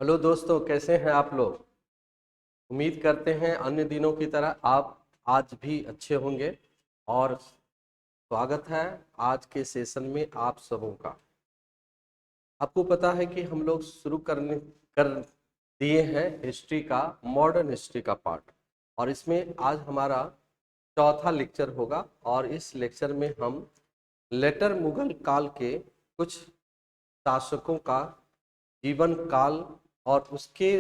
Hello दोस्तों, कैसे हैं आप लोग। उम्मीद करते हैं अन्य दिनों की तरह आप आज भी अच्छे होंगे। और स्वागत है आज के सेशन में आप सबों का। आपको पता है कि हम लोग शुरू कर दिए हैं हिस्ट्री का, मॉडर्न हिस्ट्री का पार्ट। और इसमें आज हमारा चौथा लेक्चर होगा। और इस लेक्चर में हम लेटर मुगल काल के कुछ शासकों का जीवन काल और उसके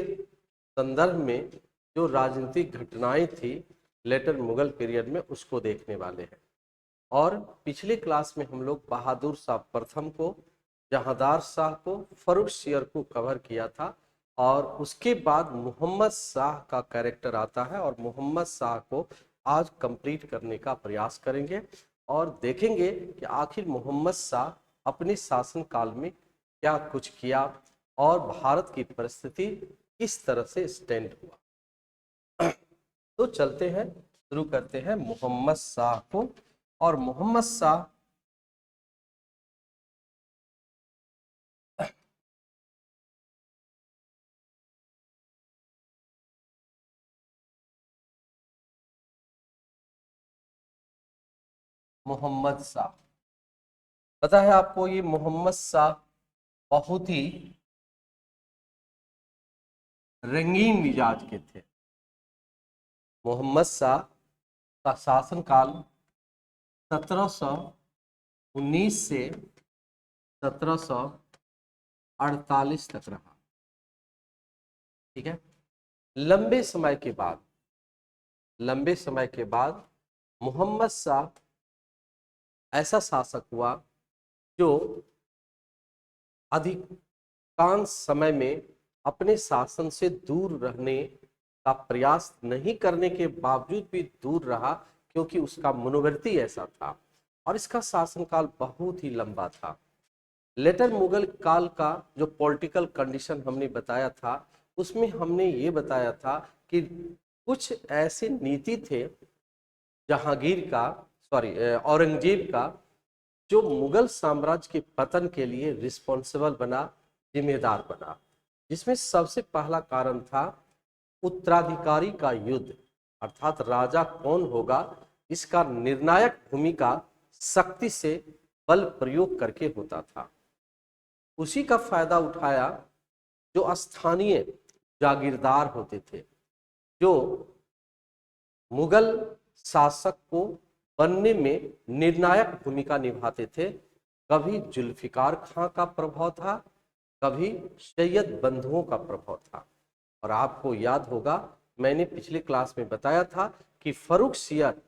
संदर्भ में जो राजनीतिक घटनाएं थी लेटर मुगल पीरियड में, उसको देखने वाले हैं। और पिछले क्लास में हम लोग बहादुर शाह प्रथम को, जहांदार शाह को, फर्रुख सियर को कवर किया था। और उसके बाद मोहम्मद शाह का कैरेक्टर आता है और मोहम्मद शाह को आज कंप्लीट करने का प्रयास करेंगे और देखेंगे कि आखिर मोहम्मद शाह अपने शासन काल में क्या कुछ किया और भारत की परिस्थिति किस तरह से स्टैंड हुआ। तो चलते हैं, शुरू करते हैं मोहम्मद शाह को। और मोहम्मद शाह मोहम्मद शाह पता है आपको, ये मोहम्मद शाह बहुत ही रंगीन मिजाज के थे। मोहम्मद शाह का शासनकाल 1719 से 1748 तक रहा। ठीक है। लंबे समय के बाद मोहम्मद शाह ऐसा शासक हुआ जो अधिकांश समय में अपने शासन से दूर रहने का प्रयास नहीं करने के बावजूद भी दूर रहा, क्योंकि उसका मनोवृत्ति ऐसा था। और इसका शासनकाल बहुत ही लंबा था। लेटर मुगल काल का जो पॉलिटिकल कंडीशन हमने बताया था, उसमें हमने ये बताया था कि कुछ ऐसे नीति थे औरंगजेब का, जो मुगल साम्राज्य के पतन के लिए रिस्पॉन्सिबल बना, जिम्मेदार बना। जिसमें सबसे पहला कारण था उत्तराधिकारी का युद्ध, अर्थात राजा कौन होगा इसका निर्णायक भूमिका शक्ति से बल प्रयोग करके होता था। उसी का फायदा उठाया जो स्थानीय जागीरदार होते थे, जो मुगल शासक को बनने में निर्णायक भूमिका निभाते थे। कभी जुल्फिकार खां का प्रभाव था, कभी सैयद बंधुओं का प्रभाव था। और आपको याद होगा, मैंने पिछले क्लास में बताया था कि फर्रुख सियर,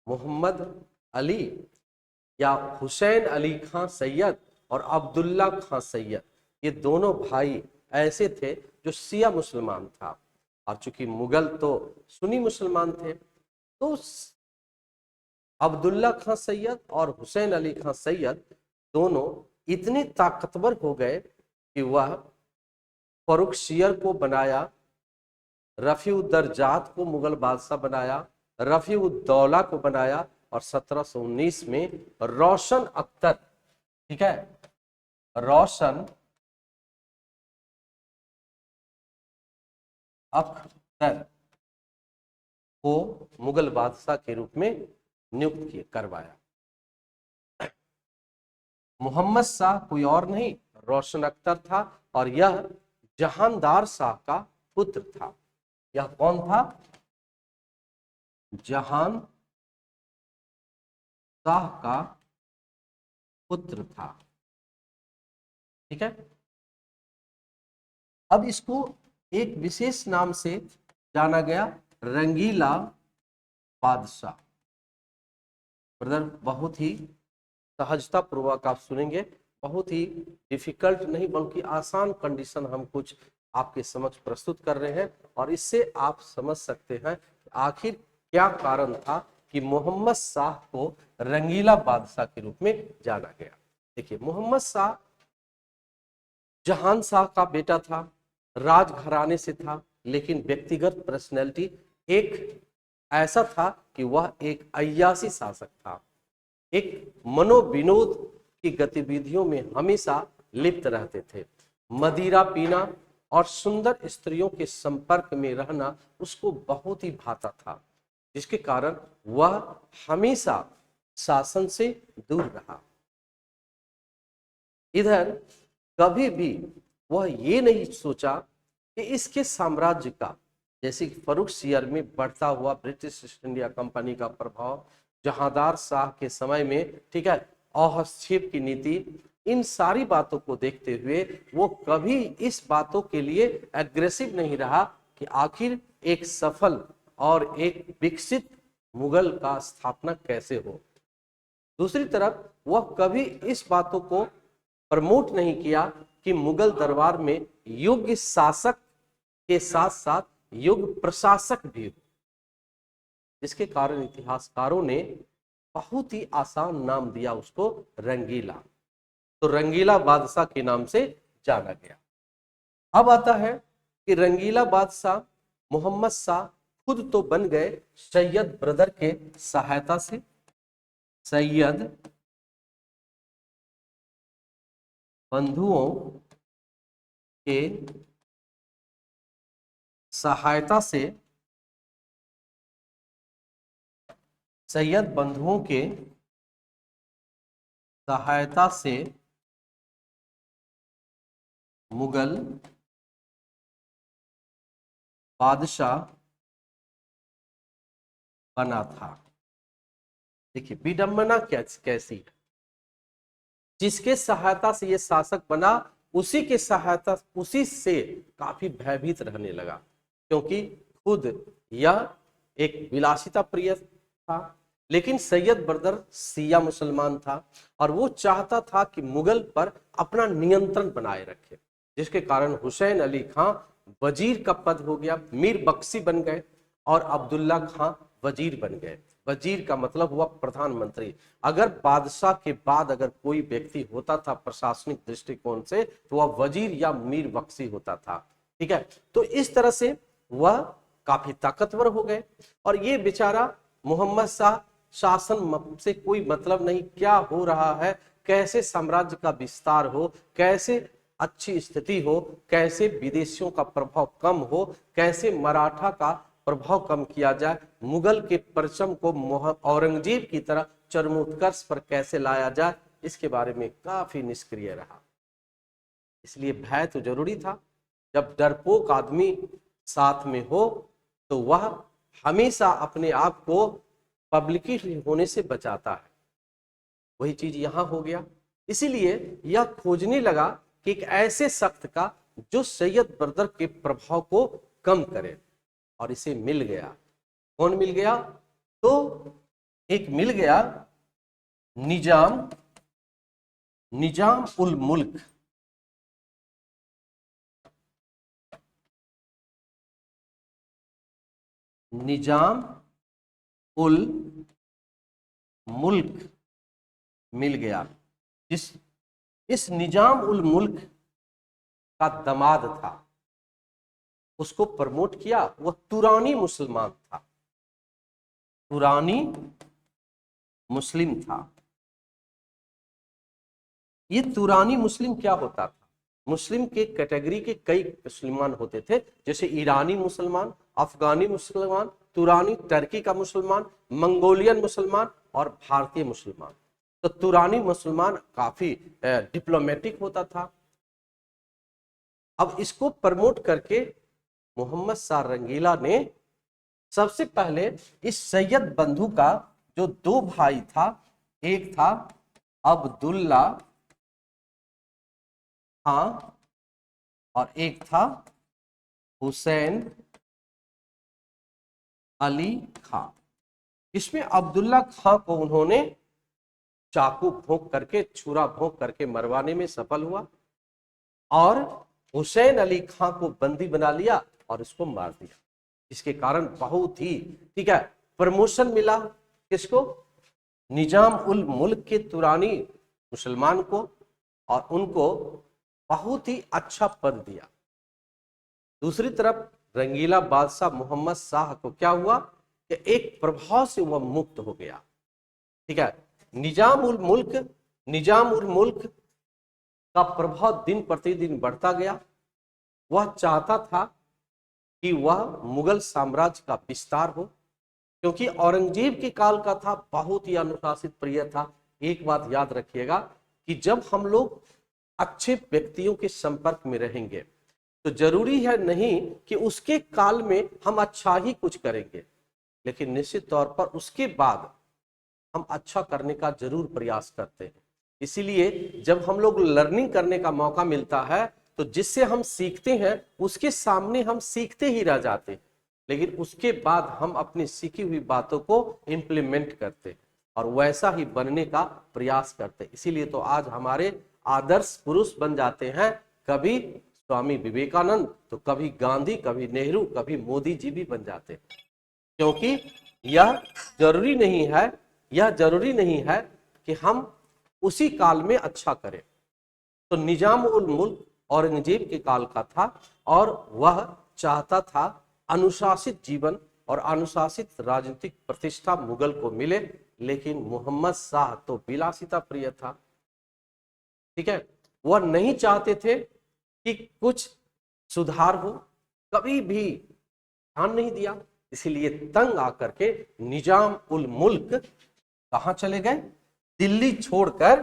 मोहम्मद अली या हुसैन अली खां सैयद और अब्दुल्ला खां सैयद, ये दोनों भाई ऐसे थे जो शिया मुसलमान था। और चूंकि मुगल तो सुन्नी मुसलमान थे, तो अब्दुल्ला खां सैयद और हुसैन अली खां सैयद दोनों इतने ताकतवर हो गए कि वह फर्रुख सियर को बनाया, रफीउद्दर्जात को मुगल बादशाह बनाया, रफीउद्दौला को बनाया, और 1719 में रोशन अख्तर, ठीक है, रोशन अख्तर को मुगल बादशाह के रूप में नियुक्त करवाया। मोहम्मद शाह कोई और नहीं, रोशन अख्तर था। और यह जहांदार शाह का पुत्र था। यह कौन था? जहान शाह का पुत्र था। ठीक है। अब इसको एक विशेष नाम से जाना गया, रंगीला बादशाह। ब्रदर, बहुत ही सहजता पूर्वक आप सुनेंगे। बहुत ही डिफिकल्ट नहीं बल्कि आसान कंडीशन हम कुछ आपके समक्ष प्रस्तुत कर रहे हैं, और इससे आप समझ सकते हैं आखिर क्या कारण था कि मोहम्मद शाह को रंगीला बादशाह के रूप में जाना गया। देखिए, मोहम्मद शाह जहान शाह का बेटा था, राजघराने से था, लेकिन व्यक्तिगत पर्सनैलिटी एक ऐसा था कि वह एक अय्यासी शासक था। एक मनोविनोद की गतिविधियों में हमेशा लिप्त रहते थे। मदिरा पीना, और सुंदर स्त्रियों के संपर्क में रहना उसको बहुत ही भाता था, जिसके कारण वह हमेशा शासन से दूर रहा। इधर कभी भी वह ये नहीं सोचा कि इसके साम्राज्य का, जैसे फर्रुखसियर में बढ़ता हुआ ब्रिटिश ईस्ट इंडिया कंपनी का प्रभाव, जहांदार शाह के समय में, ठीक है, हस्तक्षेप की नीति, इन सारी बातों को देखते हुए वो कभी इस बातों के लिए एग्रेसिव नहीं रहा कि आखिर एक सफल और एक विकसित मुगल का स्थापना कैसे हो। दूसरी तरफ वह कभी इस बातों को प्रमोट नहीं किया कि मुगल दरबार में योग्य शासक के साथ साथ योग्य प्रशासक भी हो, जिसके कारण इतिहासकारों ने बहुत ही आसान नाम दिया उसको रंगीला। तो रंगीला बादशाह के नाम से जाना गया। अब आता है कि रंगीला बादशाह मोहम्मद शाह खुद तो बन गए सैयद ब्रदर के सहायता से, सैयद बंधुओं के सहायता से, सैयद बंधुओं के सहायता से मुगल बादशाह बना था। देखिए विडंबना कैसी है, जिसके सहायता से ये शासक बना उसी के सहायता, उसी से काफी भयभीत रहने लगा, क्योंकि खुद यह एक विलासिता प्रिय था, लेकिन सैयद ब्रदर शिया मुसलमान था और वो चाहता था कि मुगल पर अपना नियंत्रण बनाए रखे, जिसके कारण हुसैन अली खां वजीर का पद हो गया, मीर बख्शी बन गए और अब्दुल्ला खां वजीर बन गए। वजीर का मतलब हुआ प्रधानमंत्री। अगर बादशाह के बाद अगर कोई व्यक्ति होता था प्रशासनिक दृष्टिकोण से तो वह वजीर या मीर बख्शी होता था, ठीक है। तो इस तरह से वह काफी ताकतवर हो गए और ये बेचारा मोहम्मद शाह शासन से कोई मतलब नहीं, क्या हो रहा है, कैसे साम्राज्य का विस्तार हो, कैसे अच्छी स्थिति हो, कैसे विदेशियों का प्रभाव कम हो, कैसे मराठा का प्रभाव कम किया जाए, मुगल के परचम को औरंगजेब की तरह चरमोत्कर्ष पर कैसे लाया जाए, इसके बारे में काफी निष्क्रिय रहा। इसलिए भय तो जरूरी था। जब डरपोक आदमी साथ में हो तो वह हमेशा अपने आप को पब्लिसिटी होने से बचाता है। वही चीज यहां हो गया। इसीलिए यह खोजने लगा कि एक ऐसे सख्त का जो सैयद ब्रदर के प्रभाव को कम करे, और इसे मिल गया। कौन मिल गया? तो एक मिल गया निजाम उल मुल्क। निजाम उल मुल्क मिल गया। इस निजाम उल मुल्क का दामाद था, उसको प्रमोट किया। वह तुरानी मुसलमान था, तुरानी मुस्लिम था। ये तुरानी मुस्लिम क्या होता था? मुस्लिम के कैटेगरी के कई मुसलमान होते थे, जैसे ईरानी मुसलमान, अफगानी मुसलमान, तुरानी टर्की का मुसलमान, मंगोलियन मुसलमान और भारतीय मुसलमान। तो तुरानी मुसलमान काफी डिप्लोमेटिक होता था। अब इसको प्रमोट करके मोहम्मद शाह रंगीला ने सबसे पहले इस सैयद बंधु का जो दो भाई था, एक था अब्दुल्ला खां और एक था हुसैन अली खां। इसमें अब्दुल्ला खां को उन्होंने चाकू भोंक करके, छुरा भोंक करके मरवाने में सफल हुआ और हुसैन अली खां को बंदी बना लिया और उसको मार दिया। इसके कारण बहुत ही, ठीक है, प्रमोशन मिला। किसको? निजाम उल मुल्क के तुरानी मुसलमान को, और उनको बहुत ही अच्छा पद दिया। दूसरी तरफ रंगीला बादशाह मोहम्मद शाह को क्या हुआ कि एक प्रभाव से वह मुक्त हो गया, ठीक है। निजाम उल मुल्क का प्रभाव दिन प्रतिदिन बढ़ता गया। वह चाहता था कि वह मुगल साम्राज्य का विस्तार हो, क्योंकि औरंगजेब के काल का था, बहुत ही अनुशासित प्रिय था। एक बात याद रखिएगा कि जब हम लोग अच्छे व्यक्तियों के संपर्क में रहेंगे तो जरूरी है नहीं कि उसके काल में हम अच्छा ही कुछ करेंगे, लेकिन निश्चित तौर पर उसके बाद हम अच्छा करने का जरूर प्रयास करते हैं। इसीलिए जब हम लोग लर्निंग करने का मौका मिलता है तो जिससे हम सीखते हैं उसके सामने हम सीखते ही रह जाते हैं, लेकिन उसके बाद हम अपनी सीखी हुई बातों को इम्प्लीमेंट करते हैं और वैसा ही बनने का प्रयास करते हैं। इसीलिए तो आज हमारे आदर्श पुरुष बन जाते हैं, कभी स्वामी विवेकानंद तो कभी गांधी, कभी नेहरू, कभी मोदी जी भी बन जाते हैं। क्योंकि यह जरूरी नहीं है, यह जरूरी नहीं है कि हम उसी काल में अच्छा करें। तो निजाम उल मुल्क औरंगजेब के काल का था और वह चाहता था अनुशासित जीवन और अनुशासित राजनीतिक प्रतिष्ठा मुगल को मिले, लेकिन मोहम्मद शाह तो विलासिता प्रिय था। ठीक है, वह नहीं चाहते थे कि कुछ सुधार हो, कभी भी ध्यान नहीं दिया। इसीलिए तंग आकर के निजाम उल मुल्क कहां चले गए? दिल्ली छोड़कर।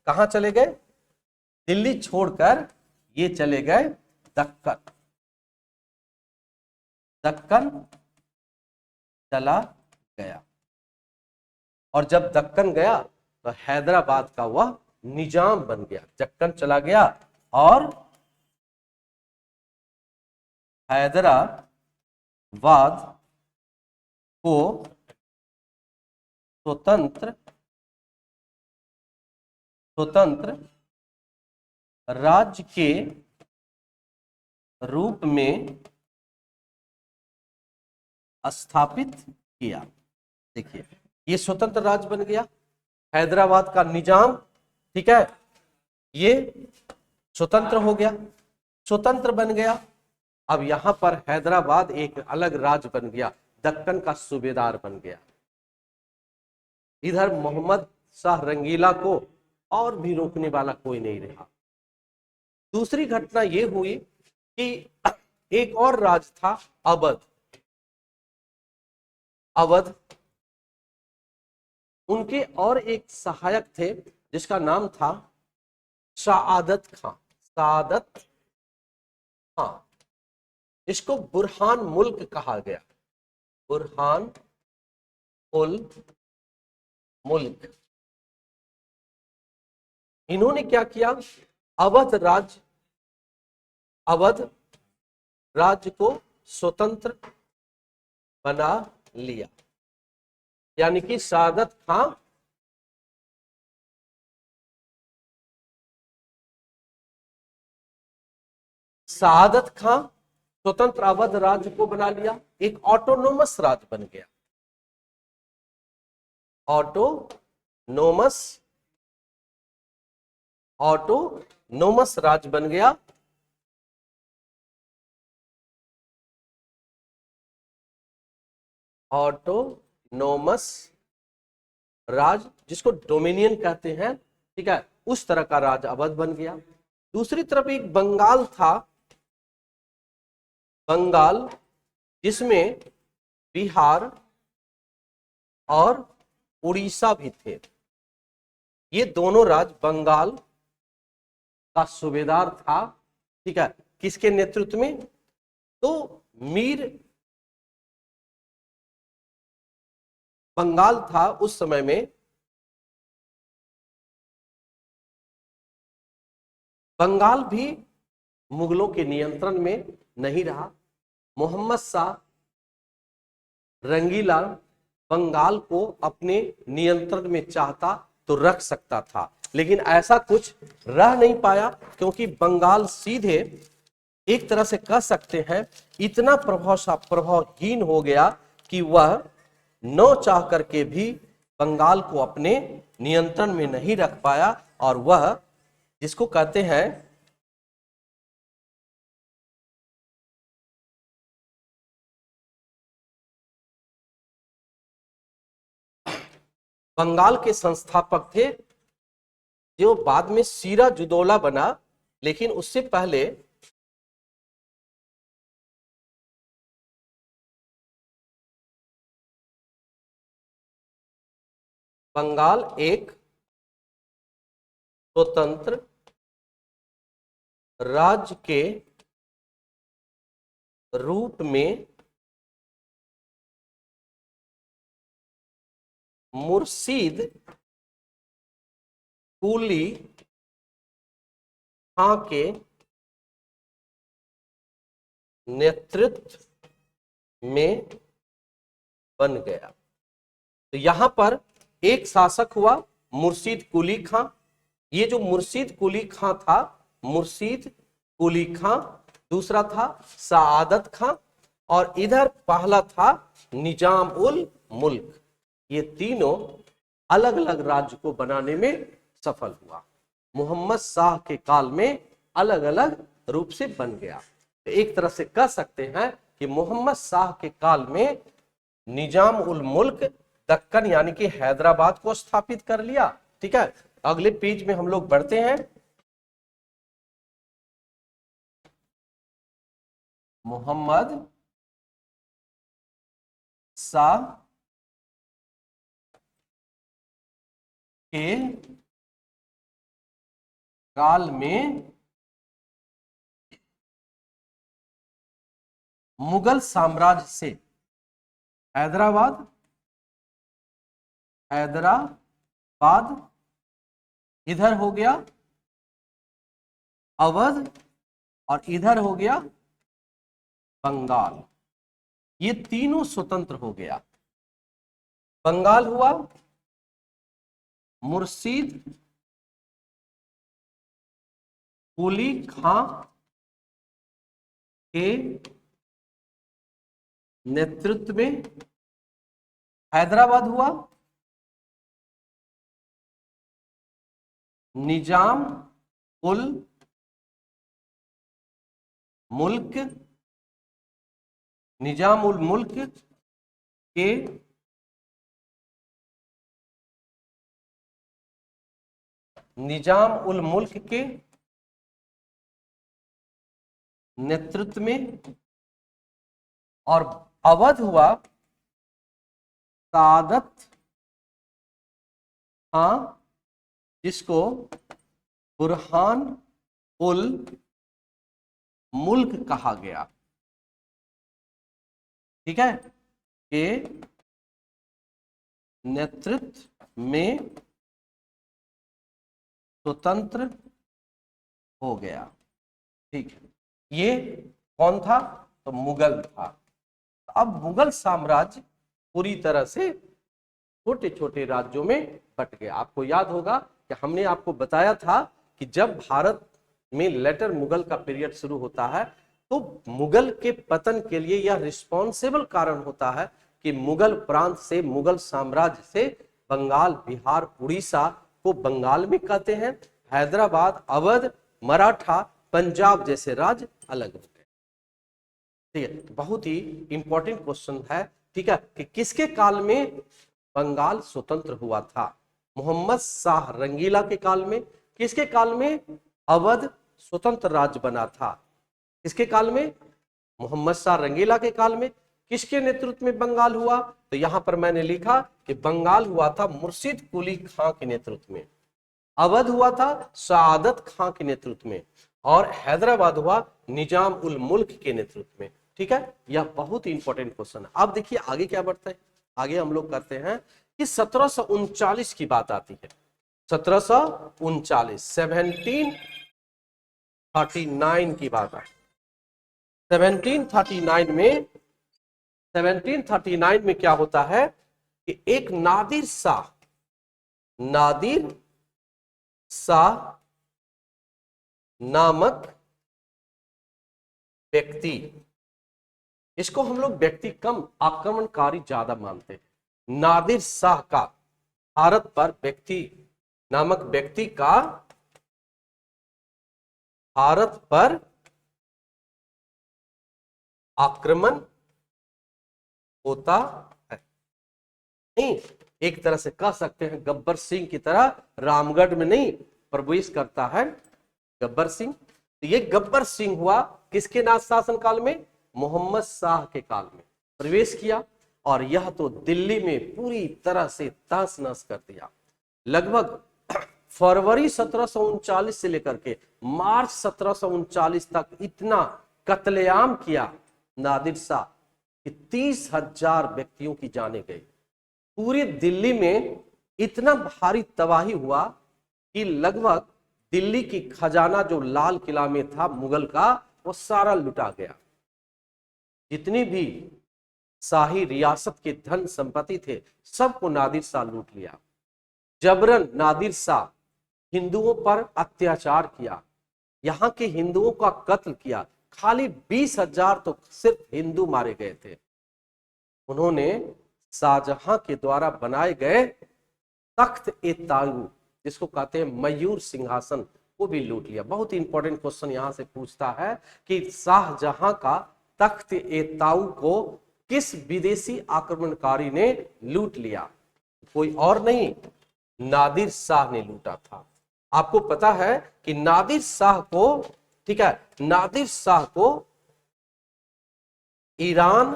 कहां चले गए? दिल्ली छोड़कर ये चले गए दक्कन। दक्कन चला गया और जब दक्कन गया तो हैदराबाद का वह निजाम बन गया। दक्कन चला गया और हैदराबाद को स्वतंत्र राज्य के रूप में स्थापित किया। देखिए, ये स्वतंत्र राज्य बन गया, हैदराबाद का निजाम, ठीक है, ये स्वतंत्र हो गया, स्वतंत्र बन गया। अब यहां पर हैदराबाद एक अलग राज्य बन गया, दक्कन का सूबेदार बन गया। इधर मोहम्मद शाह रंगीला को और भी रोकने वाला कोई नहीं रहा। दूसरी घटना यह हुई कि एक और राज्य था अवध। अवध, उनके और एक सहायक थे जिसका नाम था सआदत खां। सआदत खां, इसको बुरहान मुल्क कहा गया। बुरहान उल मुल्क। इन्होंने क्या किया? अवध राज्य को स्वतंत्र बना लिया। यानी कि सआदत खां स्वतंत्र अवध राज्य को बना लिया, एक ऑटोनोमस राज्य बन गया। ऑटोनोमस राज्य बन गया। ऑटोनोमस राज्य, जिसको डोमिनियन कहते हैं, ठीक है, उस तरह का राज्य अवध बन गया। दूसरी तरफ एक बंगाल था, बंगाल, जिसमें बिहार और उड़ीसा भी थे। ये दोनों राज्य, बंगाल का सूबेदार था, ठीक है, किसके नेतृत्व में? तो मीर बंगाल था उस समय में, बंगाल भी मुगलों के नियंत्रण में नहीं रहा। मोहम्मद शाह रंगीला बंगाल को अपने नियंत्रण में चाहता तो रख सकता था, लेकिन ऐसा कुछ रह नहीं पाया, क्योंकि बंगाल सीधे एक तरह से कह सकते हैं इतना प्रभावहीन हो गया कि वह न चाह करके भी बंगाल को अपने नियंत्रण में नहीं रख पाया, और वह जिसको कहते हैं बंगाल के संस्थापक थे, जो बाद में सिराजुद्दौला बना, लेकिन उससे पहले बंगाल एक स्वतंत्र राज्य के रूप में मुर्शीद कुली खां के नेतृत्व में बन गया। तो यहां पर एक शासक हुआ मुर्शीद कुली खां। ये जो मुर्शीद कुली खां था, मुर्शीद कुली खां, दूसरा था सआदत खां, और इधर पहला था निजाम उल मुल्क। ये तीनों अलग अलग राज्य को बनाने में सफल हुआ। मोहम्मद शाह के काल में अलग अलग रूप से बन गया। तो एक तरह से कह सकते हैं कि मोहम्मद शाह के काल में निजाम उल मुल्क दक्कन यानी कि हैदराबाद को स्थापित कर लिया। ठीक है, अगले पेज में हम लोग बढ़ते हैं। मोहम्मद शाह के काल में मुगल साम्राज्य से हैदराबाद इधर हो गया अवध, और इधर हो गया बंगाल। ये तीनों स्वतंत्र हो गया। बंगाल हुआ मुर्शीद कुली खां के नेतृत्व में। हैदराबाद हुआ निजाम उल मुल्क के नेतृत्व में, और अवध हुआ सआदत खां, जिसको बुरहान उल मुल्क कहा गया। ठीक है, के नेतृत्व में स्वतंत्र हो गया। ठीक है, ये कौन था? तो मुगल था। अब मुगल साम्राज्य पूरी तरह से छोटे छोटे राज्यों में बट गया। आपको याद होगा कि हमने आपको बताया था कि जब भारत में लेटर मुगल का पीरियड शुरू होता है तो मुगल के पतन के लिए यह रिस्पॉन्सिबल कारण होता है कि मुगल प्रांत से, मुगल साम्राज्य से बंगाल, बिहार, उड़ीसा को बंगाल में कहते हैं, हैदराबाद, अवध, मराठा, पंजाब जैसे राज्य अलग हो गए। ठीक है, बहुत ही इंपॉर्टेंट क्वेश्चन है। ठीक है, कि किसके काल में बंगाल स्वतंत्र हुआ था? मोहम्मद शाह रंगीला के काल में। किसके काल में अवध स्वतंत्र राज्य बना था? किसके काल में? मोहम्मद शाह रंगीला के काल में। किसके नेतृत्व में बंगाल हुआ? तो यहां पर मैंने लिखा कि बंगाल हुआ था मुर्शीद कुली खां के नेतृत्व में, अवध हुआ था सआदत खां के नेतृत्व में, और हैदराबाद हुआ निजाम उल मुल्क के नेतृत्व में। ठीक है, यह बहुत ही इंपॉर्टेंट क्वेश्चन है। अब देखिए आगे क्या बढ़ता है। आगे हम लोग करते हैं कि 1739 की बात आती है। 1739, 1739 की बात है। 1739 में क्या होता है कि एक नादिर शाह नामक व्यक्ति, इसको हम लोग व्यक्ति कम आक्रमणकारी ज्यादा मानते हैं। नादिर शाह का भारत पर नामक व्यक्ति का भारत पर आक्रमण होता है। नहीं, एक तरह से कह सकते हैं गब्बर सिंह की तरह रामगढ़ में नहीं प्रवेश करता है गब्बर सिंह। तो ये गब्बर सिंह हुआ किसके शासन काल में? मोहम्मद शाह के काल में प्रवेश किया। और यह तो दिल्ली में पूरी तरह से तहस नहस कर दिया। लगभग फरवरी 1739 से लेकर के मार्च 1739 तक इतना कत्लेआम किया नादिर शाह कि 30,000 व्यक्तियों की जानें गई। पूरी दिल्ली में इतना भारी तबाही हुआ कि लगभग दिल्ली की खजाना जो लाल किला में था मुगल का, वो सारा लुटा गया। जितनी भी शाही रियासत के धन संपत्ति थे सबको नादिर शाह लूट लिया। जबरन नादिर शाह हिंदुओं पर अत्याचार किया, यहां के हिंदुओं का कत्ल किया। खाली 20,000 तो सिर्फ हिंदू मारे गए थे। उन्होंने शाहजहां के द्वारा बनाए गए तख्त ए ताऊ, जिसको कहते हैं मयूर सिंहासन, को भी लूट लिया। बहुत इंपॉर्टेंट क्वेश्चन यहां से पूछता है कि शाहजहां का तख्त ए ताऊ को किस विदेशी आक्रमणकारी ने लूट लिया? कोई और नहीं, नादिर शाह ने लूटा था। आपको पता है कि नादिर शाह को, ठीक है, नादिर शाह को ईरान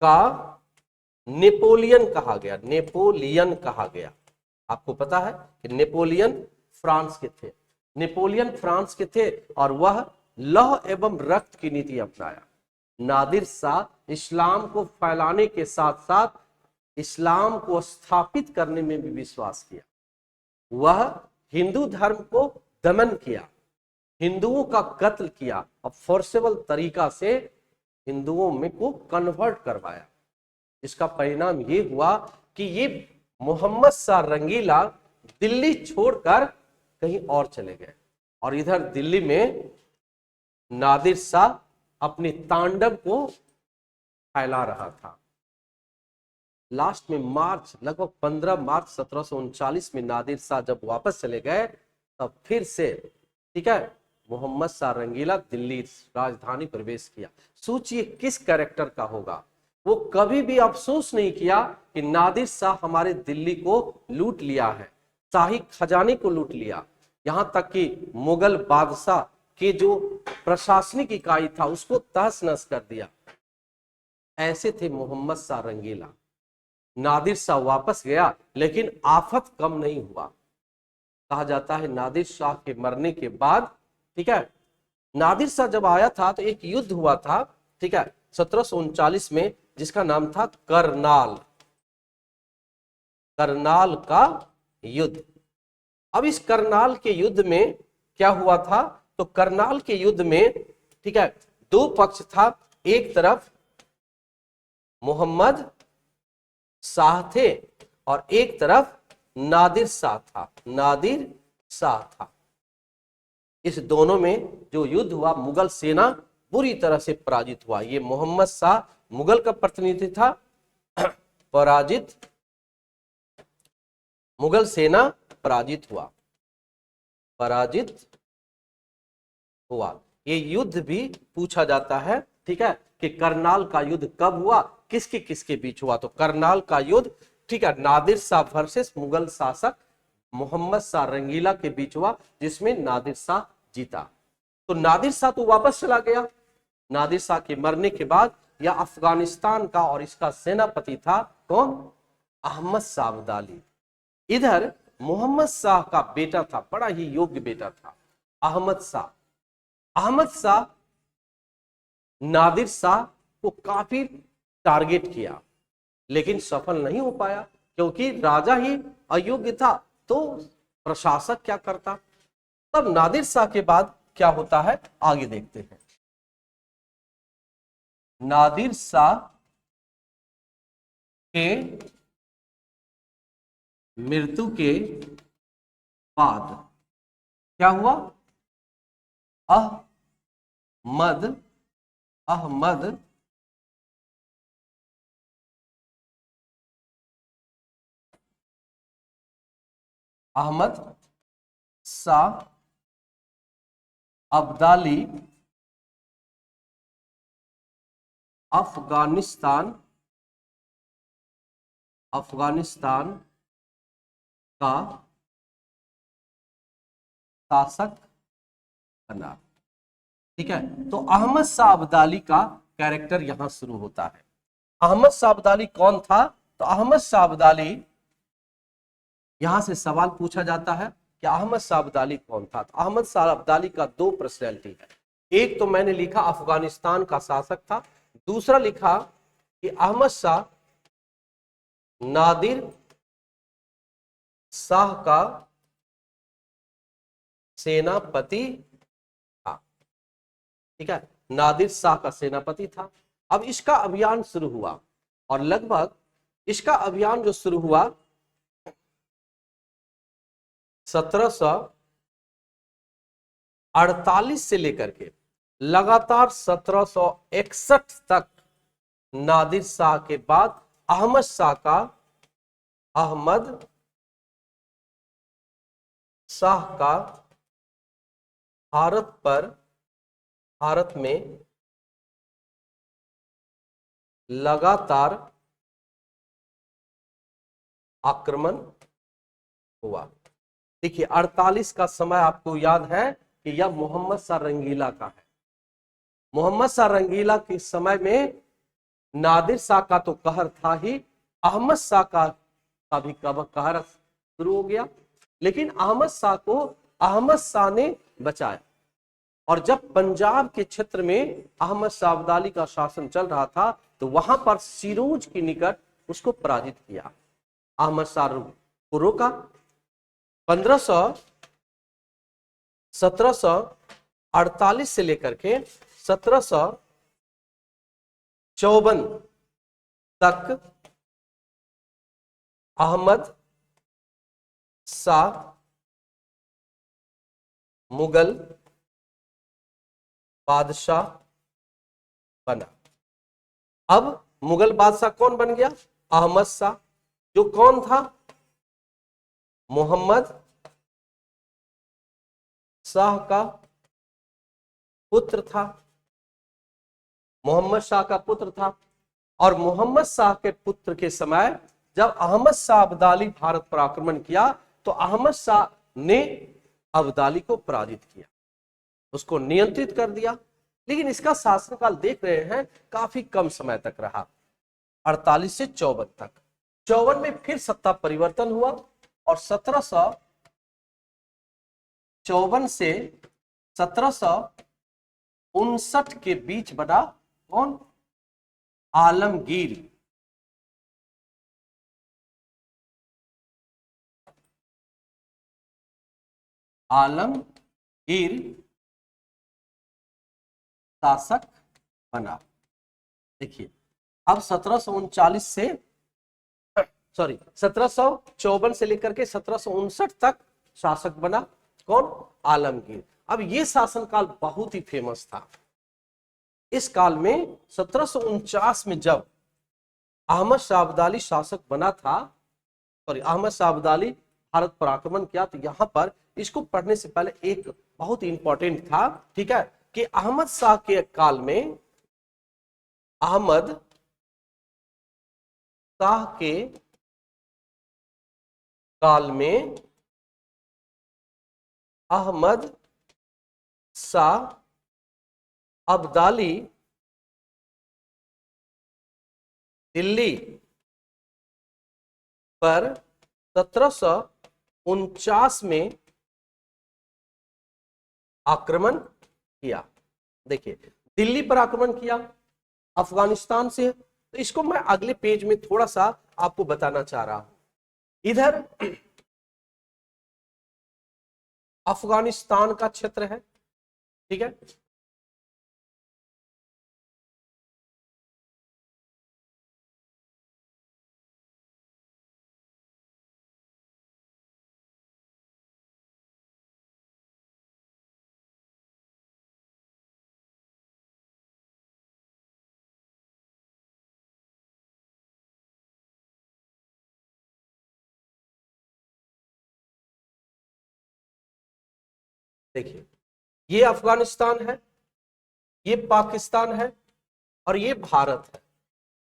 का नेपोलियन कहा गया, नेपोलियन कहा गया। आपको पता है कि नेपोलियन फ्रांस के थे, नेपोलियन फ्रांस के थे और वह लौह एवं रक्त की नीति अपनाया। नादिर शाह इस्लाम को फैलाने के साथ साथ इस्लाम को स्थापित करने में भी विश्वास किया। वह हिंदू धर्म को दमन किया, हिंदुओं का कत्ल किया और फोर्सेबल तरीका से हिंदुओं में को कन्वर्ट करवाया। इसका परिणाम ये हुआ कि ये मोहम्मद शाह रंगीला दिल्ली छोड़कर कहीं और चले गए और इधर दिल्ली में नादिर शाह अपने तांडव को फैला रहा था। लास्ट में मार्च, लगभग 15 मार्च 1739 में नादिर शाह जब वापस चले गए तब फिर से, ठीक है, मोहम्मद शाह रंगीला दिल्ली राजधानी प्रवेश किया। सोचिए किस कैरेक्टर का होगा। वो कभी भी अफसोस नहीं किया कि नादिर शाह हमारे दिल्ली को लूट लिया है, शाही खजाने को लूट लिया, यहां तक कि मुगल बादशाह के जो प्रशासनिक इकाई था उसको तहस नहस कर दिया। ऐसे थे मोहम्मद शाह रंगीला। नादिर शाह वापस गया लेकिन आफत कम नहीं हुआ। कहा जाता है नादिर शाह के मरने के बाद, ठीक है, नादिर शाह जब आया था तो एक युद्ध हुआ था, ठीक है, 1739 में, जिसका नाम था करनाल, करनाल का युद्ध। अब इस करनाल के युद्ध में क्या हुआ था? तो करनाल के युद्ध में, ठीक है, दो पक्ष था। एक तरफ मोहम्मद शाह थे और एक तरफ नादिर शाह था, नादिर शाह था। इस दोनों में जो युद्ध हुआ, मुगल सेना बुरी तरह से पराजित हुआ। ये मोहम्मद शाह मुगल का प्रतिनिधि था, पराजित, मुगल सेना पराजित हुआ, पराजित हुआ। ये युद्ध भी पूछा जाता है, ठीक है, कि करनाल का युद्ध कब हुआ, किसके किसके बीच हुआ? तो करनाल का युद्ध, ठीक है, नादिर शाह वर्सेस मुगल शासक मोहम्मद शाह रंगीला के बीच हुआ, जिसमें नादिर शाह जीता। तो नादिर शाह तो वापस चला गया। नादिर शाह के मरने के बाद यह अफगानिस्तान का और इसका सेनापति था कौन? अहमद शाह अब्दाली। इधर मोहम्मद शाह का बेटा था, बड़ा ही योग्य बेटा था, अहमद शाह। अहमद शाह नादिर शाह को काफी टारगेट किया लेकिन सफल नहीं हो पाया, क्योंकि राजा ही अयोग्य था तो प्रशासक क्या करता। तब नादिर शाह के बाद क्या होता है आगे देखते हैं। नादिर शाह के मृत्यु के बाद क्या हुआ? अहमद शाह अब्दाली अफगानिस्तान का शासक बना। ठीक है, तो अहमद शाह अब्दाली का कैरेक्टर यहां शुरू होता है। अहमद शाह अब्दाली कौन था? तो अहमद शाह अब्दाली, यहां से सवाल पूछा जाता है कि अहमद शाह अब्दाली कौन था। तो अहमद शाह अब्दाली का दो पर्सनैलिटी है। एक तो मैंने लिखा अफगानिस्तान का शासक था, दूसरा लिखा कि अहमद शाह नादिर शाह का सेनापति था। ठीक है, नादिर शाह का सेनापति था। अब इसका अभियान शुरू हुआ और लगभग इसका अभियान जो शुरू हुआ 1748 से लेकर के लगातार 1761 तक नादिर शाह के बाद अहमद शाह का भारत में लगातार आक्रमण हुआ। देखिए 48 का समय आपको याद है कि यह मोहम्मद शाह रंगीला का है। मोहम्मद शाह रंगीला के समय में नादिर शाह का तो कहर था ही, अहमद शाह का भी कहर शुरू हो गया। लेकिन अहमद शाह को अहमद शाह ने बचाया। और जब पंजाब के क्षेत्र में अहमद शाह अब्दाली का शासन चल रहा था तो वहां पर सिरोज के निकट उसको पराजित किया। अहमद शाह को रोका। 1748 से लेकर के 1754 तक अहमद शाह मुगल बादशाह बना। अब मुगल बादशाह कौन बन गया? अहमद शाह, जो कौन था? मोहम्मद शाह का पुत्र था। मोहम्मद शाह का पुत्र था। और मोहम्मद शाह के पुत्र के समय जब अहमद शाह अब्दाली भारत पर आक्रमण किया तो अहमद शाह ने अब्दाली को पराजित किया, उसको नियंत्रित कर दिया। लेकिन इसका शासनकाल देख रहे हैं काफी कम समय तक रहा, 48 से 54 तक। 54 में फिर सत्ता परिवर्तन हुआ और 1754 से 1759 के बीच बना कौन? आलमगीर। आलमगीर शासक बना। देखिए अब 1739 से 1754 से लेकर के 1759 तक शासक बना कौन? आलमगीर। अब ये शासनकाल बहुत ही फेमस था। इस काल में 1749 में जब अहमद शाह अब्दाली शासक बना था, अहमद शाह अब्दाली भारत पर आक्रमण किया, तो यहां पर इसको पढ़ने से पहले एक बहुत इंपॉर्टेंट था, ठीक है, कि अहमद शाह के काल में अहमद शाह के काल में अहमद शाह अब्दाली दिल्ली पर 1749 में आक्रमण किया। देखिए दिल्ली पर आक्रमण किया अफगानिस्तान से। तो इसको मैं अगले पेज में थोड़ा सा आपको बताना चाह रहा हूं। इधर अफगानिस्तान का क्षेत्र है, ठीक है, देखिए ये अफगानिस्तान है, ये पाकिस्तान है और ये भारत है।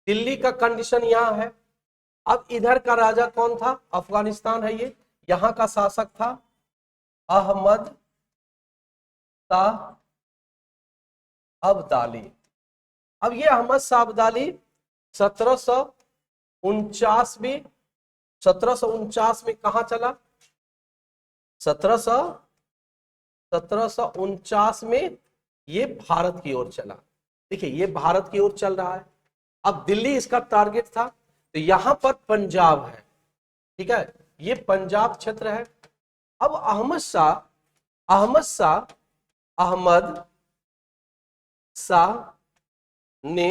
दिल्ली का कंडीशन यहां है। अब इधर का राजा कौन था? अफगानिस्तान है ये, यहां का शासक था अहमद शाह अब्दाली। अब ये अहमद शाह अब्दाली 1749 में, 1749 में कहां चला? 1749 में ये भारत की ओर चला। देखिए ये भारत की ओर चल रहा है। अब दिल्ली इसका टारगेट था, तो यहां पर पंजाब है, ठीक है, ये पंजाब क्षेत्र है। अब अहमद शाह ने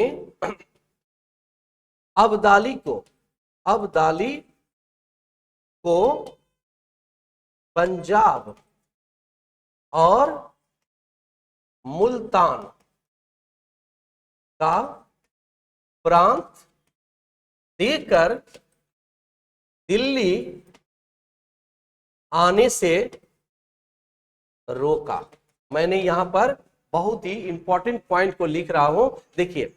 अब्दाली को पंजाब और मुल्तान का प्रांत देकर दिल्ली आने से रोका। मैंने यहां पर बहुत ही इंपॉर्टेंट पॉइंट को लिख रहा हूं। देखिए,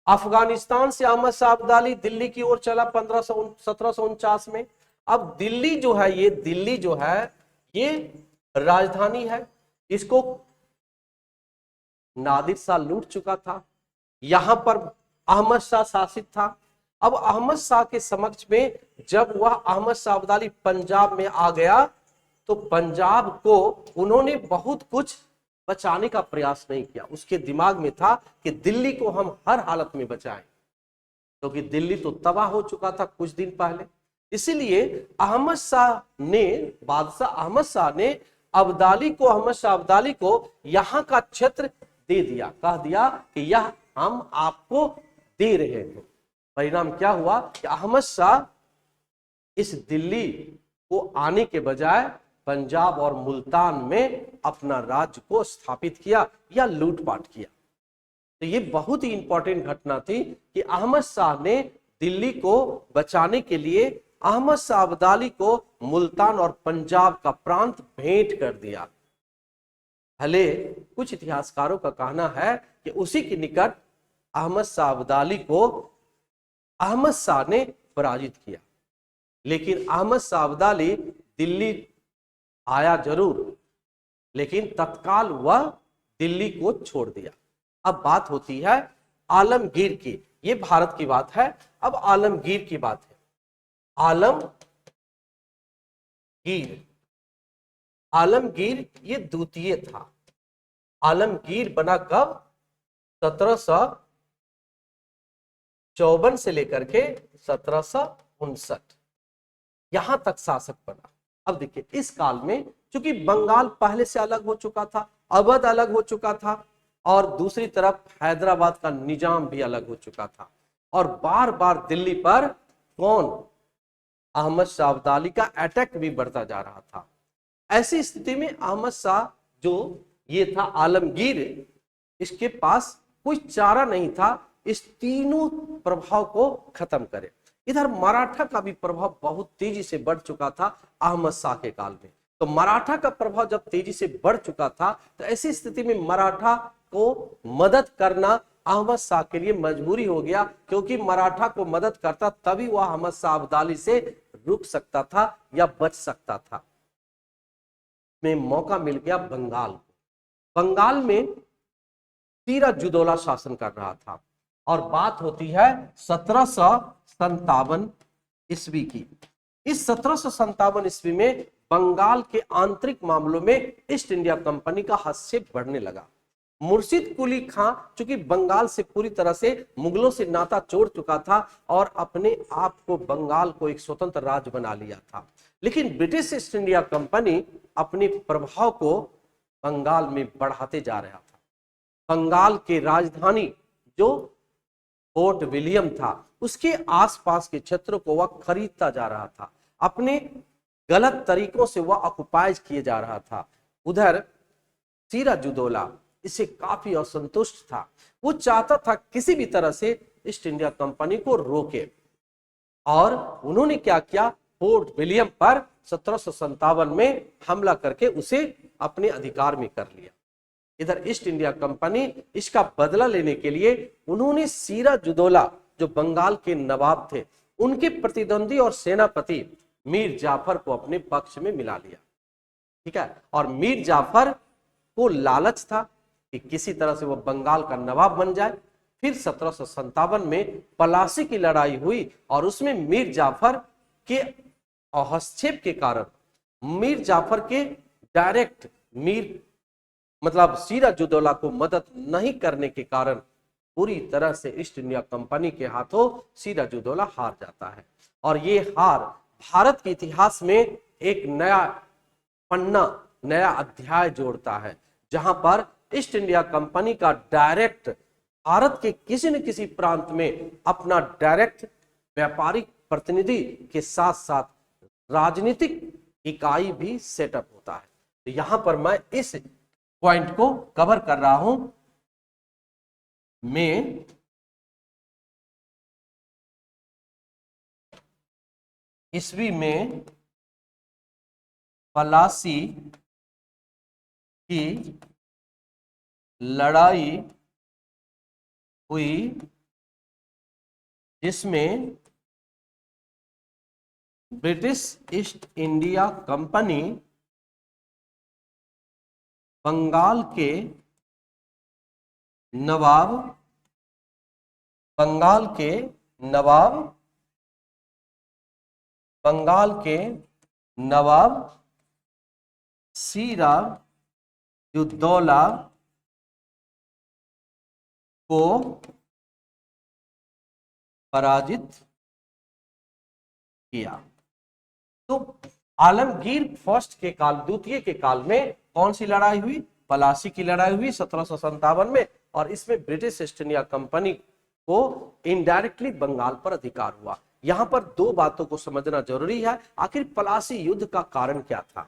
अफगानिस्तान से अहमद शाह अब्दाली दिल्ली की ओर चला 1749 में। अब दिल्ली जो है, ये दिल्ली जो है ये राजधानी है, इसको नादिर शाह लूट चुका था। यहां पर अहमद शाह शासित था। अब अहमद शाह के समक्ष में जब वह अहमद शाह अब्दाली पंजाब में आ गया, तो पंजाब को उन्होंने बहुत कुछ बचाने का प्रयास नहीं किया। उसके दिमाग में था कि दिल्ली को हम हर हालत में बचाएं, क्योंकि दिल्ली तो तबाह हो चुका था कुछ दिन पहले। इसीलिए बादशाह अहमद शाह ने अहमद शाह अब्दाली को यहां का क्षेत्र दे दिया, कह दिया कि यह हम आपको दे रहे हैं। परिणाम क्या हुआ कि अहमद शाह इस दिल्ली को आने के बजाय पंजाब और मुल्तान में अपना राज्य को स्थापित किया या लूटपाट किया। तो ये बहुत ही इंपॉर्टेंट घटना थी कि अहमद शाह ने दिल्ली को बचाने के लिए अहमद शाह अब्दाली को मुल्तान और पंजाब का प्रांत भेंट कर दिया। भले कुछ इतिहासकारों का कहना है कि उसी के निकट अहमद शाह अब्दाली को अहमद शाह ने पराजित किया, लेकिन अहमद शाह अब्दाली दिल्ली आया जरूर, लेकिन तत्काल वह दिल्ली को छोड़ दिया। अब बात होती है आलमगीर की। ये भारत की बात है, अब आलमगीर की बात है। आलमगीर ये द्वितीय था। आलमगीर बना कब? 1754 से लेकर के 1759 यहां तक शासक बना। अब देखिए, इस काल में चूंकि बंगाल पहले से अलग हो चुका था, अवध अलग हो चुका था, और दूसरी तरफ हैदराबाद का निजाम भी अलग हो चुका था, और बार बार दिल्ली पर कौन? अहमद शाह अब्दाली का अटैक भी बढ़ता जा रहा था। ऐसी स्थिति में अहमद शाह जो ये था आलमगीर, इसके पास कोई चारा नहीं था इस तीनों प्रभाव को खत्म करे। इधर मराठा का भी प्रभाव बहुत तेजी से बढ़ चुका था अहमद शाह के काल में। तो मराठा का प्रभाव जब तेजी से बढ़ चुका था, तो ऐसी स्थिति में मराठा को मदद करना अहमद शाह के लिए मजबूरी हो गया, क्योंकि मराठा को मदद करता तभी वह अहमद शाह अब्दाली से रुक सकता था या बच सकता था। में मौका मिल गया बंगाल को। बंगाल में सिराजुद्दौला शासन कर रहा था, और बात होती है 1757 ईस्वी की। इस 1757 ईस्वी में बंगाल के आंतरिक मामलों में ईस्ट इंडिया कंपनी का हस्तक्षेप बढ़ने लगा। मुर्शिद कुली खां चूंकि बंगाल से पूरी तरह से मुगलों से नाता जोड़ चुका था और अपने आप को बंगाल को एक स्वतंत्र राज्य बना लिया था, लेकिन ब्रिटिश ईस्ट इंडिया कंपनी अपने प्रभाव को बंगाल में बढ़ाते जा रहा था। बंगाल के राजधानी जो फोर्ट विलियम था, उसके आसपास के क्षेत्रों को वह खरीदता जा रहा था। अपने गलत तरीकों से वह ऑक्युपाइज किए जा रहा था। उधर सिराजुद्दौला इससे काफी असंतुष्ट था। वो चाहता था किसी भी तरह से ईस्ट इंडिया कंपनी को रोके, और उन्होंने क्या किया? फोर्ट विलियम पर 1757 में हमला करके उसे अपने अधिकार में कर लिया। इधर ईस्ट इंडिया कंपनी इसका बदला लेने के लिए उन्होंने सिराजुद्दौला जो बंगाल के नवाब थे, उनके प्रतिद्वंदी और सेनापति मीर जाफर को अपने पक्ष में मिला लिया। ठीक है, और मीर जाफर को लालच था कि किसी तरह से वो बंगाल का नवाब बन जाए, फिर 1757 में पलासी की लड़ाई हुई और उसमें मीर जाफर के हस्तक्षेप के कारण, मीर जाफर के डायरेक्ट मतलब सिराजुद्दौला को मदद नहीं करने के कारण पूरी तरह से ईस्ट इंडिया कंपनी के हाथों सिराजुद्दौला हार जाता है। और ये हार भारत के इतिहास में एक नया पन्ना, नया अध्याय जोड़ता है, जहां पर ईस्ट इंडिया कंपनी का डायरेक्ट भारत के किसी न किसी प्रांत में अपना डायरेक्ट व्यापारिक प्रतिनिधि के साथ साथ राजनीतिक इकाई भी सेटअप होता है। तो यहां पर मैं इस पॉइंट को कवर कर रहा हूं। में ईस्वी में पलासी की लड़ाई हुई, जिसमें British East India Company Bengal के नवाब सिराजुद्दौला को पराजित किया। तो आलमगीर फर्स्ट के काल, द्वितीय के काल में कौन सी लड़ाई हुई? पलासी की लड़ाई हुई 1757 में, और इसमें ब्रिटिश ईस्ट इंडिया कंपनी को इनडायरेक्टली बंगाल पर अधिकार हुआ। यहां पर दो बातों को समझना जरूरी है। आखिर पलासी युद्ध का कारण क्या था?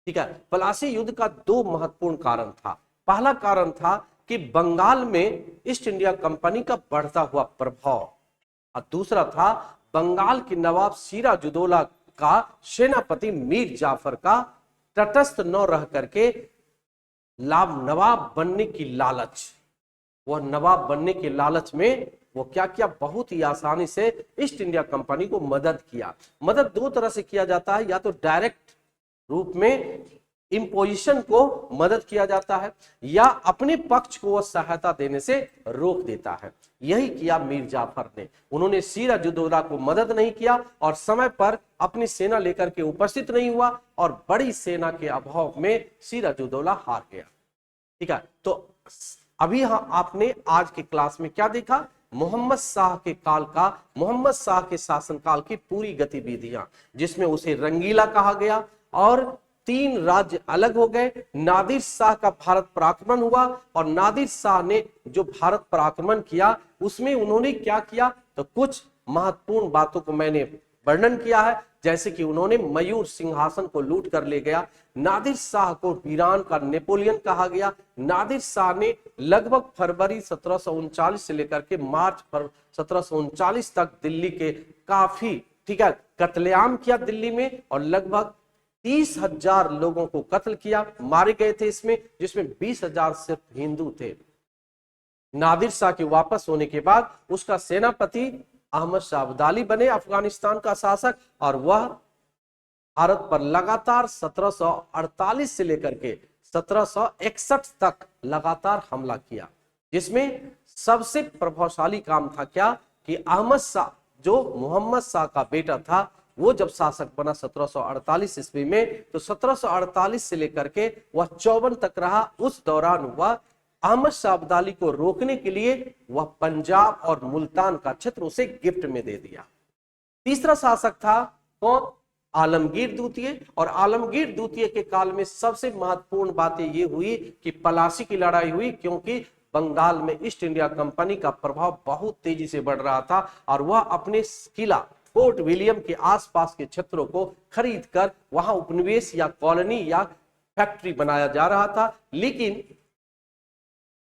ठीक है, पलासी युद्ध का दो महत्वपूर्ण कारण था। पहला कारण था कि बंगाल में ईस्ट इंडिया कंपनी का बढ़ता हुआ प्रभाव, और दूसरा था बंगाल के नवाब सिराजुद्दौला का सेनापति मीर जाफर का तटस्थ न रह करके नवाब बनने की लालच। वह नवाब बनने के लालच में वो क्या किया? बहुत ही आसानी से ईस्ट इंडिया कंपनी को मदद किया। मदद दो तरह से किया जाता है, या तो डायरेक्ट रूप में इम्पोजिशन को मदद किया जाता है, या अपने पक्ष को वह सहायता देने से रोक देता है। यही किया मीर जाफर ने। उन्होंने सिराजुद्दौला को मदद नहीं किया और समय पर अपनी सेना लेकर के उपस्थित नहीं हुआ, और बड़ी सेना के अभाव में सिराजुद्दौला हार गया। ठीक है, तो अभी आपने आज के क्लास में क्या देखा? मोहम्मद शाह के काल का, मोहम्मद शाह के शासनकाल की पूरी गतिविधियां, जिसमें उसे रंगीला कहा गया और 3 राज्य अलग हो गए। नादिर शाह का भारत पर आक्रमण हुआ, और नादिर शाह ने जो भारत पर आक्रमण किया उसमें उन्होंने क्या किया? तो कुछ महत्वपूर्ण बातों को मैंने वर्णन किया है, जैसे कि उन्होंने मयूर सिंहासन को लूट कर ले गया। नादिर शाह को ईरान का नेपोलियन कहा गया। नादिर शाह ने लगभग फरवरी 1739 से लेकर के मार्च 1739 तक दिल्ली के काफी, ठीक है, कत्लेआम किया दिल्ली में, और लगभग 30,000 लोगों को कत्ल किया, मारे गए थे इसमें, जिसमें 20,000 सिर्फ हिंदू थे। नादिर शाह के वापस होने के बाद उसका सेनापति अहमद शाह अब्दाली बने अफगानिस्तान का शासक, और वह भारत पर लगातार 1748 से लेकर के 1761 तक लगातार हमला किया, जिसमें सबसे प्रभावशाली काम था क्या? कि अहमद शाह, जो मोहम्मद शाह का बेटा था, वो जब शासक बना 1748 ईस्वी में, तो 1748 से लेकर के वह 54 तक रहा। उस दौरान वह अहमद शाह अब्दाली को रोकने के लिए वह पंजाब और मुल्तान का क्षेत्र उसे गिफ्ट में दे दिया। तीसरा शासक था कौन? आलमगीर द्वितीय। और आलमगीर द्वितीय के काल में सबसे महत्वपूर्ण बातें ये हुई कि पलासी की लड़ाई हुई, क्योंकि बंगाल में ईस्ट इंडिया कंपनी का प्रभाव बहुत तेजी से बढ़ रहा था, और वह अपने किला फोर्ट विलियम के आसपास के क्षेत्रों को खरीदकर वहां उपनिवेश या कॉलोनी या फैक्ट्री बनाया जा रहा था। लेकिन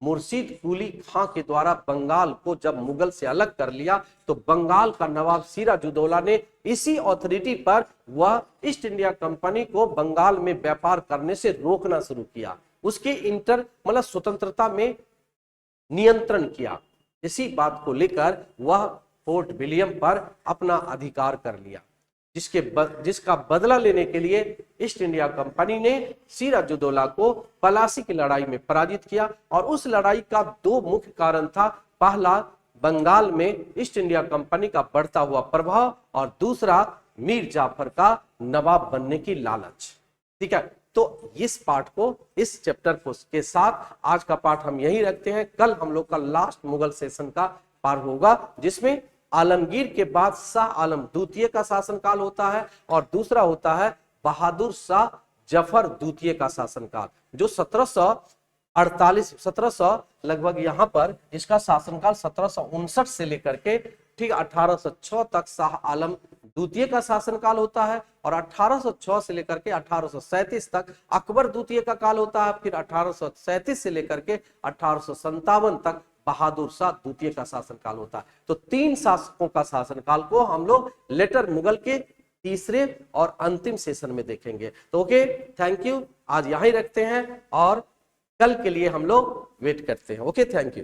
मुर्शीद कुली खां के द्वारा बंगाल को जब मुगल से अलग कर लिया, तो बंगाल का नवाब सिराजुद्दौला ने इसी अथॉरिटी पर वह ईस्ट इंडिया कंपनी को बंगाल में व्यापार करने से रोकना शुरू किया। उसके मतलब स्वतंत्रता में नियंत्रण किया। इसी बात को लेकर वह फोर्ट विलियम पर अपना अधिकार कर लिया, जिसका बदला लेने के लिए ईस्ट इंडिया कंपनी ने सिराजुद्दौला को पलासी की लड़ाई में पराजित किया। और उस लड़ाई का दो मुख्य कारण था पहला बंगाल में ईस्ट इंडिया कंपनी का बढ़ता हुआ प्रभाव और दूसरा मीर जाफर का नवाब बनने की लालच। ठीक है, तो इस पार्ट को, इस चैप्टर को के साथ आज का पार्ट हम यही रखते हैं। कल हम लोग का लास्ट मुगल सेशन का पार्ट होगा, जिसमें आलमगीर के बाद शाह आलम द्वितीय का शासनकाल होता है और दूसरा होता है बहादुर शाह जफर द्वितीय का शासनकाल, जो 1748 लगभग यहां पर इसका शासनकाल 1759 से लेकर के ठीक 1806 तक शाह आलम द्वितीय का शासनकाल होता है और 1806 से लेकर के 1837 तक अकबर द्वितीय का काल होता है। फिर 1837 से लेकर के 1857 तक बहादुर शाह द्वितीय का शासनकाल होता है। तो 3 शासकों का शासनकाल को हम लोग लेटर मुगल के तीसरे और अंतिम सेशन में देखेंगे। तो ओके, थैंक यू, आज यहीं रखते हैं और कल के लिए हम लोग वेट करते हैं। Okay, thank you.